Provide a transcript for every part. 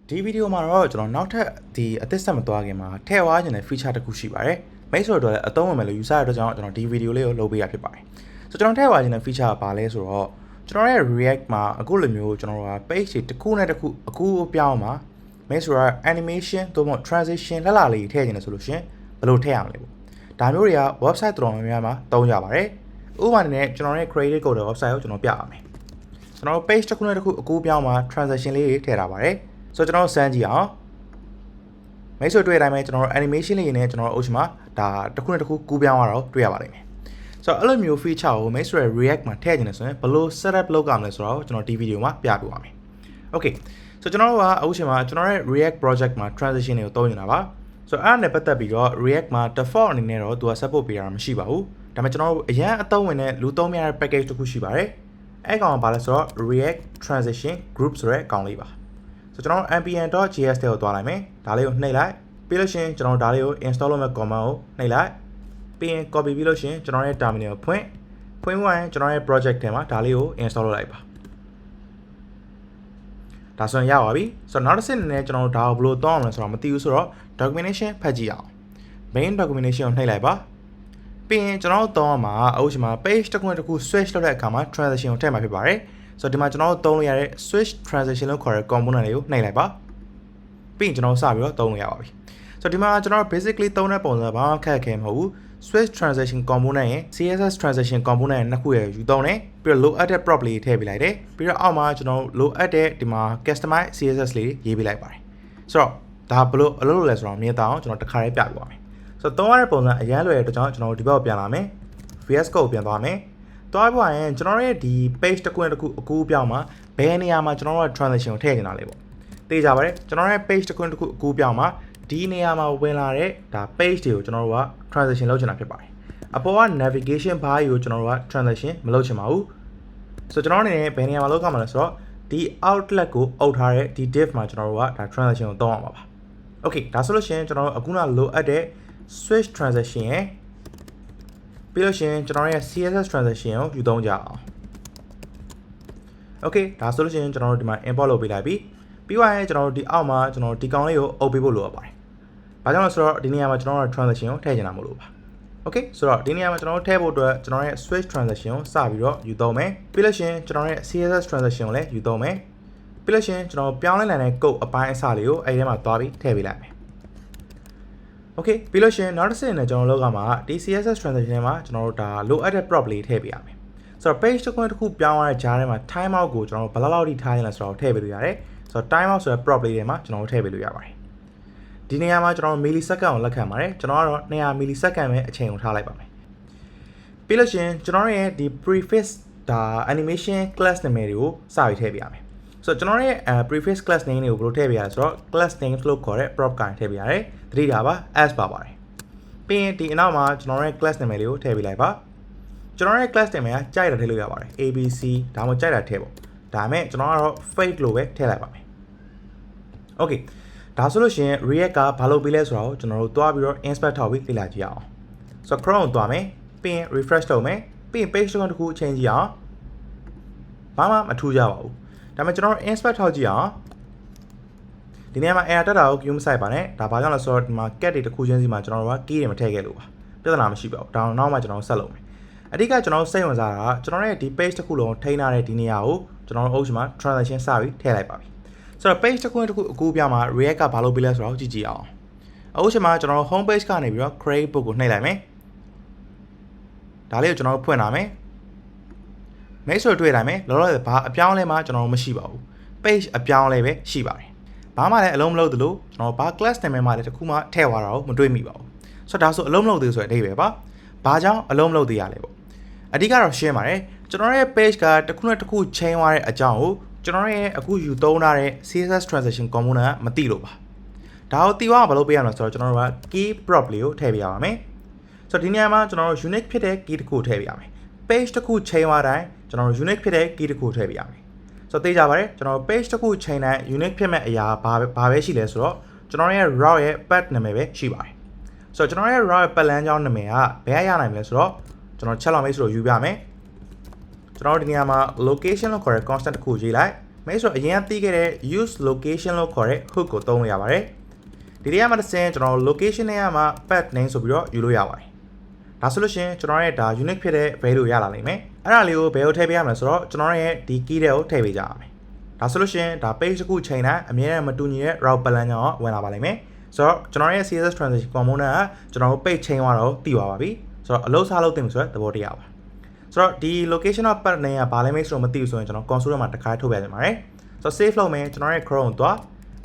ဒီဗီဒီယိုမှာတော့ကျွန်တော်နောက်ထပ်ဒီအသစ်ဆက်မသွားခင်မှာထည့်သွားခြင်းတဲ့ feature တစ်ခုရှိပါတယ်။မိတ်ဆွေတို့လည်းအသုံးဝင်မယ်လို့ယူဆရတဲ့အတွက်ကြောင့်ကျွန်တော်ဒီဗီဒီယိုလေးကိုလုပ်ပေးရဖြစ်ပါတယ်။ဆိုတော့ကျွန်တော်ထည့်သွားခြင်းတဲ့ feature ကဘာလဲဆိုတော့ကျွန်တော်ရဲ့ React မှာအခုလိုမျိုးကျွန်တော်က page တွေတစ်ခုနဲ့တစ်ခုအကူအပြောင်းမှာမိတ်ဆွေက animation သို့မဟုတ် transition လှလှလေးထည့်ခြင်းလဲဆိုလို့ရှင်ဘယ်လိုထည့်ရမလဲပေါ့။ဒါမျိုးတွေက website တော်တော်များများမှာသုံးကြပါတယ်။ဥပမာနဲ့ကျွန်တော်ရဲ့ creative code website ကိုကျွန်တော်ပြပါမယ်။ကျွန်တော် page တစ်ခုနဲ့တစ်ခုအကူအပြောင်းမှာ transition လေးတွေထည့်ထားပါတယ်။ဆိုတော့ကျွန်တော်စမ်းကြည့်အောင်မိတ်ဆွေတွေ့တဲ့အတိုင်းပဲကျွန်တော်တို့ animation လေးနဲ့ကျွန်တော်တို့အုပ်ချမှာဒါတစ်ခုနဲ့တစ်ခုကူးပြောင်းရတော့တွေ့ရပါလိမ့်မယ်ဆိုတော့အဲ့လိုမျိုး feature ကိုမိတ်ဆွေ React မှာထည့်ချင်တယ်ဆိုရင်ဘယ်လို setup လုပ်ရမလဲဆိုတော့ကျွန်တော်ဒီ video မှာပြပြပါမယ် Okay ဆိုတော့ကျွန်တော်တို့ကအုပ်ချမှာကျွန်တော်ရဲ့ React project မှာ transition တွေကိုသုံးနေတာပါဆိုတော့အဲ့ဒါနဲ့ပတ်သက်ပြီးတော့ React မှာ default အနေနဲ့တော့သူက support ပေးတာမရှိပါဘူးဒါပေမဲ့ကျွန်တော်တို့အရင်အသုံးဝင်တဲ့လူသုံးများတဲ့ package တစ်ခုရှိပါတယ်အဲ့ကောင်ကဘာလဲဆိုတော့ React transition group ဆိုတဲ့ကောင်လေးပါဆိုတော့ကျွန်တော် npm.js တွေကိုတွားလိုက်မယ်ဒါလေးကိုနှိပ်လိုက်ပြီးလို့ရှိရင်ကျွန်တော်ဒါလေးကို install လုပ်မဲ့ command ကိုနှိပ်လိုက်ပြီးရင် copy ပြီးလို့ရှိရင်ကျွန်တော်ရဲ့ terminal ကိုဖွင့်သွားရင်ကျွန်တော်ရဲ့ project ထဲမှာဒါလေးကို install လုပ်လိုက်ပါဒါဆိုရင်ရပါပြီဆိုတော့နောက်တစ်ဆင့်အနေနဲ့ကျွန်တော်တို့ဒါကိုဘယ်လိုသုံးအောင်လဲဆိုတော့မသိဘူးဆိုတော့ documentation ဖတ်ကြည့်အောင် main documentation ကိုနှိပ်လိုက်ပါပြီးရင်ကျွန်တော်တို့သုံးအောင်မှာအုပ်ချမှာ page တစ်ခုနဲ့တစ်ခု switch လုပ်တဲ့အခါမှာ transition ကိုထည့်မှာဖြစ်ပါတယ်ဆိုတော့ဒီမှာကျွန်တော်တို့သုံးလို့ရတဲ့ switch transition လို့ခေါ်တဲ့ component လေးကိုနှိပ်လိုက်ပါပြီးရင်ကျွန်တော်စပြီးတော့သုံးလို့ရပါပြီဆိုတော့ဒီမှာကျွန်တော် basically သုံးတဲ့ပုံစံဘာမှခက်ခဲမဟုတ်ဘူး switch transition component ရဲ့ css transition component ရဲ့နှစ်ခုရဲ့ယူသုံးတယ်ပြီးတော့ load add တဲ့ prop လေးထည့်ပေးလိုက်တယ်ပြီးတော့အောက်မှာကျွန်တော် load add တဲ့ဒီမှာ customize css လေးရေးပေးလိုက်ပါတယ်ဆိုတော့ဒါဘယ်လိုအလုပ်လုပ်လဲဆိုတော့မြင်တော့ကျွန်တော်တစ်ခါလေးပြပြပါမယ်ဆိုတော့သုံးရတဲ့ပုံစံအရင်လွယ်တဲ့အတွက်ကြောင့်ကျွန်တော်ဒီဘက်ကိုပြန်လာမယ် VS Code ပြန်သွားမယ်သွားပြရင်ကျွန်တော်ရဲ့ဒီ page တစ်ခုနဲ့တစ်ခုအကူအပြောင်းမှာဘယ်နေရာမှာကျွန်တော်တို့ transition ကိုထည့်နေတာလဲပေါ့သိကြပါတယ်ကျွန်တော်ရဲ့ page တစ်ခုနဲ့တစ်ခုအကူအပြောင်းမှာဒီနေရာမှာဝင်လာတဲ့ဒါ page တွေကိုကျွန်တော်တို့က transition လုပ်ချင်တာဖြစ်ပါတယ်အပေါ်က navigation bar ကိုကျွန်တော်တို့က transition မလုပ်ချင်ပါဘူးဆိုတော့ကျွန်တော်အနေနဲ့ဘယ်နေရာမှာလုပ်ကြမှာလဲဆိုတော့ဒီ outlet ကိုအုပ်ထားတဲ့ဒီ div မှာကျွန်တော်တို့ကဒါ transition ကိုသုံးအောင်ပါ Okay ဒါဆိုလို့ရှိရင်ကျွန်တော်တို့အခုနလိုအပ်တဲ့ switch transition ရဲ့ပြီးလို့ရှိရင်ကျွန်တော်ရဲ့ CSS transition ကိုယူသုံးကြအောင် Okay ဒါဆိုလို့ရှိရင်ကျွန်တော်တို့ဒီမှာ import လုပ်ပေးလိုက်ပြီပြီးသွားရင်ကျွန်တော်တို့ဒီအောက်မှာကျွန်တော်ဒီကောင်လေးကိုအုပ်ပေးဖို့လိုအပ်ပါတယ်။ဘာကြောင့်လဲဆိုတော့ဒီနေရာမှာကျွန်တော်တို့ transition ကိုထည့်ချင်တာမလို့ပါ။ Okay ဆိုတော့ဒီနေရာမှာကျွန်တော်တို့ထည့်ဖို့အတွက်ကျွန်တော်ရဲ့ switch transition ကိုစပြီးတော့ယူသုံးမယ်။ပြီးလို့ရှိရင်ကျွန်တော်ရဲ့ CSS transition ကိုလည်းယူသုံးမယ်။ပြီးလို့ရှိရင်ကျွန်တော်ပြောင်းလဲနိုင်တဲ့ code အပိုင်းအစလေးကိုအဲဒီထဲမှာသွားပြီးထည့်ပေးလိုက်မယ်။ Okay ပြီးလို့ရှိရင်နောက်တစ်ဆင့်နဲ့ကျွန်တော်လုပ်ကမှာဒီ CSS transition ထဲမှာကျွန်တော်တို့ဒါ load add prop လေးထည့်ပေးရမယ်။ဆိုတော့ page တစ်ခုတစ်ခုပြောင်းရတဲ့ကြားထဲမှာ time out ကိုကျွန်တော်တို့ဘယ်လောက်ထိထားရင်လဲဆိုတော့ထည့်ပေးလို့ရတယ်။ဆိုတော့ time out ဆိုတဲ့ prop လေးထဲမှာကျွန်တော်တို့ထည့်ပေးလို့ရပါတယ်။ဒီနေရာမှာကျွန်တော်တို့ millisecond ကိုလက်ခံပါတယ်။ကျွန်တော်ကတော့200 millisecond ပဲအချိန်ကိုထားလိုက်ပါမယ်။ပြီးလို့ရှိရင်ကျွန်တော်ရဲ့ဒီ prefix ဒါ animation class နာမည်တွေကိုစပြီးထည့်ပေးရမယ်။ဆိုတော့ကျွန်တော်ရဲ့prefix class name တွေကိုဘယ်လိုထည့်ပေးရလဲဆိုတော့ class name လို့ခေါ်တဲ့ prop ကနေထည့်ပေးရတယ်။သတိထားပါ as ပါပါတယ်။ပြီးရင်ဒီအနောက်မှာကျွန်တော်ရဲ့ class နာမည်လေးကိုထည့်ပေးလိုက်ပါ။ကျွန်တော်ရဲ့ class နာမည်ကကြိုက်တာထည့်လို့ရပါတယ် ABC ဒါမှမဟုတ်ကြိုက်တာထည့်ပေါ့ဒါပေမဲ့ကျွန်တော်ကတော့ fake လို့ပဲထည့်လိုက်ပါမယ် Okay ဒါဆိုလို့ရှိရင် React ကဘာလုပ်ပေးလဲဆိုတော့ကျွန်တော်တို့တွားပြီးတော့ inspect ထောက်ပြီးလေ့လာကြည့်အောင်ဆိုတော့ Chrome ကိုတွားမယ်ပြီးရင် refresh လုပ်မယ်ပြီးရင် page တစ်ခုချိန်ကြည့်အောင်ဘာမှမထူးကြပါဘူးဒါပေမဲ့ကျွန်တော်တို့ inspect ထောက်ကြည့်အောင်ဒီနေရာမှာ error တက်တာကို queue မဆိုင်ပါနဲ့ဒါဘာကြောင့်လဲဆိုတော့ဒီမှာ cat တွေတစ်ခုချင်းစီမှာကျွန်တော်တို့က key တွေမထည့်ခဲ့လို့ပါပြဿနာမရှိပါဘူးဒါနောက်မှကျွန်တော်ဆက်လုပ်မယ်အဓိကကျွန်တော်တို့စိတ်ဝင်စားတာကကျွန်တော်ရဲ့ဒီ page တစ်ခုလုံးထိန်းထားတဲ့ဒီနေရာကိုကျွန်တော်တို့အုပ်ချမှာ transition စပြီးထည့်လိုက်ပါပြီဆိုတော့ page တစ်ခုတစ်ခုအကူပြမှာ React ကဘာလုပ်ပေးလဲဆိုတော့ကြည့်ကြည့်အောင်အုပ်ချမှာကျွန်တော်တို့ home page ကနေပြီးတော့ create book ကိုနှိပ်လိုက်မယ်ဒါလေးကိုကျွန်တော်တို့ဖွင့်လာမယ်မိတ်ဆွေတွေ့တိုင်းမယ်လောလောဆယ်ဘာအပြောင်းလဲမှကျွန်တော်တို့မရှိပါဘူး page အပြောင်းလဲပဲရှိပါတယ်ဘာမှလည်းအလုံးမလုပ်သလိုကျွန်တော်ဘာ class name မှာလည်းတစ်ခုမှထည့်သွားတာကိုမတွေ့မိပါဘူးဆိုတော့ဒါဆိုအလုံးမလုပ်သေးဆိုတဲ့အဓိပ္ပာယ်ပါဘာကြောင့်အလုံးမလုပ်သေးရလဲပေါ့အဓိကတော့ရှင်းပါတယ်ကျွန်တော်ရဲ့ page ကတစ်ခုနဲ့တစ်ခုချိန်သွားတဲ့အကြောင်းကိုကျွန်တော်ရဲ့အခုယူသုံးထားတဲ့ CSS transition component ကမသိလို့ပါဒါကိုသိအောင်ဘာလုပ်ပေးရမလဲဆိုတော့ကျွန်တော်တို့က key prop လေးကိုထည့်ပေးရပါမယ်ဆိုတော့ဒီနေရာမှာကျွန်တော်တို့ unique ဖြစ်တဲ့ key တစ်ခုထည့်ပေးရမယ် page တစ်ခုချိန်သွားတိုင်းကျွန်တော်တို့ unique ဖြစ်တဲ့ key တစ်ခုထည့်ပေးရမယ်ဆိုတော့သိကြပါတယ်ကျွန်တော် page တစ်ခုချိန်တိုင်း unique ဖြစ်မဲ့အရာဘာပဲရှိလဲဆိုတော့ကျွန်တော်ရဲ့ route ရဲ့ path နာမည်ပဲရှိပါတယ်ဆိုတော့ကျွန်တော်ရဲ့ route ရဲ့ path လမ်းကြောင်းနာမည်ကဘယ်ရနိုင်မလဲဆိုတော့ကျွန်တော်ချက်လောက်မေးဆိုတော့ယူပြမယ်ကျွန်တော်ဒီနေရာမှာ location လို့ခေါ်တဲ့ constant တစ်ခုရေးလိုက် မဲဆိုအရင်ကသိခဲ့တဲ့ use location လို့ခေါ်တဲ့ hook ကိုသုံးလို့ရပါတယ်ဒီနေရာမှာတစ်ဆင့်ကျွန်တော် location နဲ့မှာ path name ဆိုပြီးတော့ယူလို့ရပါတယ်ဒါဆိုလို့ရှင်ကျွန်တော်ရဲ့ဒါ unique ဖြစ်တဲ့ value ရလာနိုင်မယ်အဲ့ဒါလေးကိုဘယ်လိုထည့်ပေးရမလဲဆိုတော့ကျွန်တော်ရဲ့ဒီ key တွေကိုထည့်ပေးကြရမယ်ဒါဆိုလို့ရှင်ဒါ page တစ်ခုချိန်တိုင်းအမြဲတမ်းမတူညီတဲ့ route plan ကြောင့်ဝင်လာပါလိမ့်မယ်ဆိုတော့ကျွန်တော်ရဲ့ CSS transition component ကကျွန်တော်တို့ page ချိန်သွားတော့တည်သွားပါပြီဆိုတော့အလုပ်စားလုပ်သိမှဆိုတော့သဘောတရားပါဆိုတော့ဒီ location of path name ကဘာလဲမဆိုတော့မသိဘူးဆိုရင်ကျွန်တော် console ထဲမှာတစ်ခါထုတ်ပြနေပါတယ်ဆိုတော့ save လုပ်မယ်ကျွန်တော်ရဲ့ Chrome ကိုသွား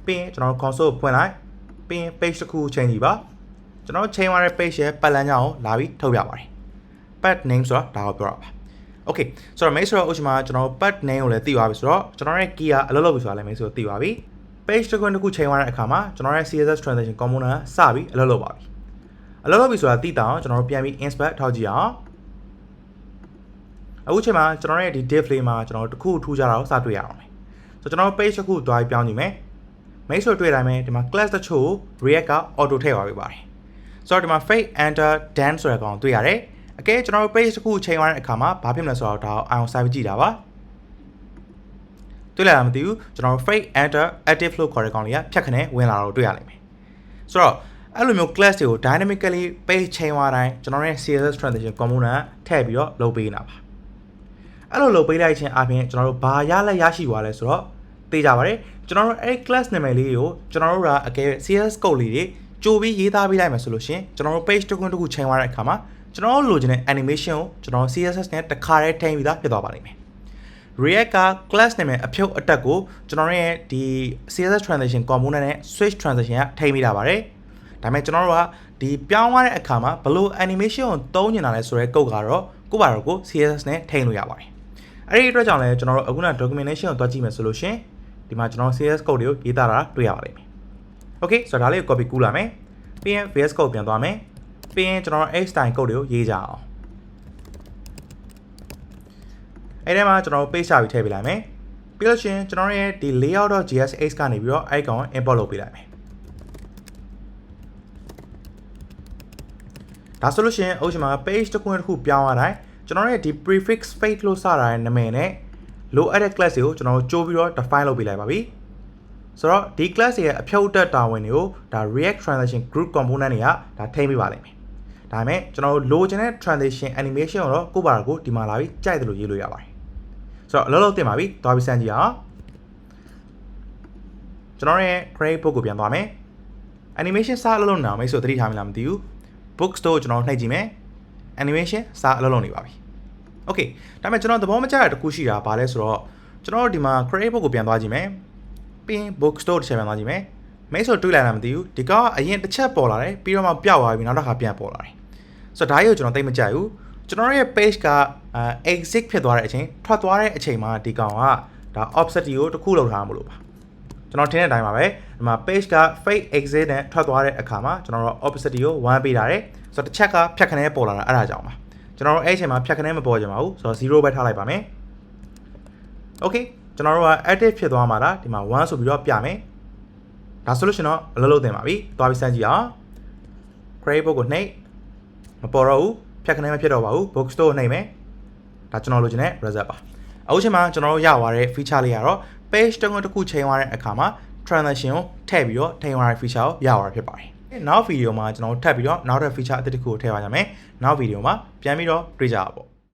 ပြီးရင်ကျွန်တော် console ကိုဖွင့်လိုက်ပြီးရင် page တစ်ခုချိန်ကြည့်ပါကျွန်တော်ချိန်သွားတဲ့ page ရဲ့ပတ်လမ်းကြောင်းကိုလာပြီးထုတ်ပြပါတယ် path name ဆိုတာဒါကိုပြောတာပါ okay ဆိုတော့ make sure ဥပမာကျွန်တော် path name ကိုလည်းသိသွားပြီဆိုတော့ကျွန်တော်ရဲ့ key ကအလုပ်လုပ်ပြီဆိုတာလည်း make sure သိသွားပြီ page တစ်ခုချိန်သွားတဲ့အခါမှာကျွန်တော်ရဲ့ CSS transition component စပြီးအလုပ်လုပ်ပါပြီအလုပ်လုပ်ပြီဆိုတာသိတောင်ကျွန်တော်တို့ပြန်ပြီး inspect ထောက်ကြည့်အောင်အခုချိန်မှာကျွန်တော်ရဲ့ဒီ div လေးမှာကျွန်တော်တို့တစ်ခုထူးခြားတာကိုစတွေ့ရအောင်မယ်ဆိုတော့ကျွန်တော် page တစ်ခုတွားပြီးပြောင်းကြည့်မယ် make sure တွေ့တိုင်းမှာဒီမှာ class တချို့ react က auto ထည့်သွားပြီပါတယ်ဆိုတော့ဒီမှာ fake enter done ဆိုတဲ့ကောင်တွေ့ရတယ်အကဲကျွန်တော်တို့ page တစ်ခုချိန်သွားတဲ့အခါမှာဘာဖြစ်မလဲဆိုတော့ဒါအောင်စာပြီးကြည့်တာပါတွေ့လာတာမသိဘူးကျွန်တော်တို့ fake enter active လို့ခေါ်တဲ့ကောင်လေးကဖြတ်ခနဲ့ဝင်လာတော့တွေ့ရလိမ့်မယ်ဆိုတော့အဲ့လိုမျိုး class တွေကို dynamically page ချိန်သွားတိုင်းကျွန်တော်ရဲ့ CSS transition component ထည့်ပြီးတော့လုပ်ပေးနေတာပါအဲ့လိုလုပ်ပေးလိုက်ခြင်းအပြင်ကျွန်တော်တို့ဘာရလက်ရရှိသွားလဲဆိုတော့သိကြပါတယ်ကျွန်တော်တို့အဲ့ class နာမည်လေးကိုကျွန်တော်တို့ကအကဲ CSS code လေးတွေကြိုပြီးရေးသားပေးလိုက်မယ်ဆိုလို့ရှင်ကျွန်တော်တို့ page တစ်ခုတစ်ခုချိန်သွားတဲ့အခါမှာကျွန်တော်တို့လိုချင်တဲ့ animation ကိုကျွန်တော် CSS နဲ့တစ်ခါတည်းထိန်းပြီးသားဖြစ်သွားပါလိမ့်မယ် React က class နာမည်အဖြုတ်အတက်ကိုကျွန်တော်ရဲ့ဒီ CSS transition component နဲ့ switch transition ကထိန်းပြီးတာပါတယ်ဒါပေမဲ့ကျွန်တော်တို့ကဒီပြောင်းသွားတဲ့အခါမှာဘလို့ animation ကိုသုံးနေတာလဲဆိုတဲ့ code ကတော့ကိုယ့်ဘာတော့ကို CSS နဲ့ထိန်းလို့ရပါတယ်အဲ့ဒီအတွက်ကြောင့်လည်းကျွန်တော်တို့အခုန documentation ကိုတွားကြည့်မယ်ဆိုလို့ရှင်ဒီမှာကျွန်တော် CSS code တွေကိုရေးသားတာတွေ့ရပါလိမ့်မယ် Okay ဆိုတော့ဒါလေးကို copy ကူးလာမယ်ပြီးရင် VS code ပြန်သွားမယ်ပြီးရင်ကျွန်တော် H style code တွေကိုရေးကြအောင်အဲ့ဒီမှာကျွန်တော် page ချပြီးထည့်ပေးလိုက်မယ်ပြီးလို့ရှင်ကျွန်တော်ရဲ့ဒီ layout.jsx ကနေပြီးတော့အဲ့ကောင် import လုပ်ပေးလိုက်မယ်ဒါဆိုလို့ရှင်ဥပမာ page တစ်ခုတစ်ခုပြောင်းသွားတိုင်းကျွန်တော်ရဲ့ဒီ prefix fake လို့စတာတဲ့နာမည်နဲ့ လိုအပ်တဲ့ class တွေကိုကျွန်တော်ကြိုးပြီးတော့ define လုပ်ပေးလိုက်ပါပြီဆိုတော့ဒီ class ရဲ့အဖြုတ်တက်တာဝင်တွေကိုဒါ React transition group component တွေကဒါထိန်းပေးပါလိမ့်မယ်ဒါပေမဲ့ကျွန်တော်လိုချင်တဲ့ transition animation ကိုတော့ကိုယ့်ဘာသာကိုဒီမှာလာပြီးကြိုက်တယ်လို့ရေးလို့ရပါတယ်ဆိုတော့အလုပ်လုပ်တင်ပါပြီသွားပြီးစမ်းကြည့်အောင်ကျွန်တော်ရဲ့ create book ကိုပြန်သွားမယ် animation စအလုပ်လုပ်နေအောင်မိတ်ဆွေသတိထားမိလားမသိဘူး book store ကျွန်တော်နှိပ်ကြည့်မယ် animation စအလုပ်လုပ်နေပါပြီ okay ဒါပေမဲ့ကျွန်တော်သဘောမကျတဲ့တစ်ခုရှိတာဘာလဲဆိုတော့ကျွန်တော်ဒီမှာ create book ကိုပြန်သွားကြည့်မယ်ပြီးရင် book store တစ်ချက်ပြန်သွားကြည့်မယ်မိတ်ဆွေတွေ့လာတာမသိဘူးဒီကောင်ကအရင်တစ်ချက်ပေါ်လာတယ်ပြီးတော့မှပျောက်သွားပြီနောက်တစ်ခါပြန်ပေါ်လာတယ်ဆိုတော့ဒါကြီးကိုကျွန်တော်သိမကြိုက်ဘူးကျွန်တော်ရဲ့ page ကexit ဖြစ်သွားတဲ့အချိန်ထွက်သွားတဲ့အချိန်မှာဒီကောင်ကဒါ offset ကိုတစ်ခုလောက်ထားမှာလို့ပါကျွန်တော်ထင်တဲ့အတိုင်းပါပဲဒီမှာ page က fake exit နဲ့ထွက်သွားတဲ့အခါမှာကျွန်တော်တို့ offset ကို1ပေးထားတယ်ဆိုတော့တစ်ချက်ကဖြတ်ခနဲပေါ်လာတာအဲ့ဒါကြောင့်ပါကျွန်တော်တို့အဲ့အချိန်မှာဖြတ်ခနဲမပေါ်ကြပါဘူးဆိုတော့0ပဲထားလိုက်ပါမယ် okay ကျွန်တော်တို့က active ဖြစ်သွားမှာလားဒီမှာ1ဆိုပြီးတော့ပြမယ်ဒါဆိုလို့ရှင်တော့အလုပ်လုပ်တင်ပါပြီသွားပြီးစမ်းကြည့်အောင် create book ကိုနှိပ်မပေါ်တော့ဘူးဖြတ်ခနဲမဖြစ်တော့ပါဘူး book store ကိုနှိပ်မယ်ဒါကျွန်တော်လိုချင်တဲ့ result ပါအခုချိန်မှာကျွန်တော်တို့ရသွားတဲ့ feature လေးကတော့ page တစ်ခုချိန်သွားတဲ့အခါမှာ transition ကိုထည့်ပြီးတော့ထိန်းသွားတဲ့ feature ကိုရသွားတာဖြစ်ပါတယ်နောက်ဗီဒီယိုမှာကျွန်တော်တို့ထပ်ပြီးတော့နောက်ထပ် feature အသစ်တစ်ခုကိုထည့်ပါကြမယ်နောက်ဗီဒီယိုမှာပြန်ပြီးတော့တွေ့ကြပါပေါ့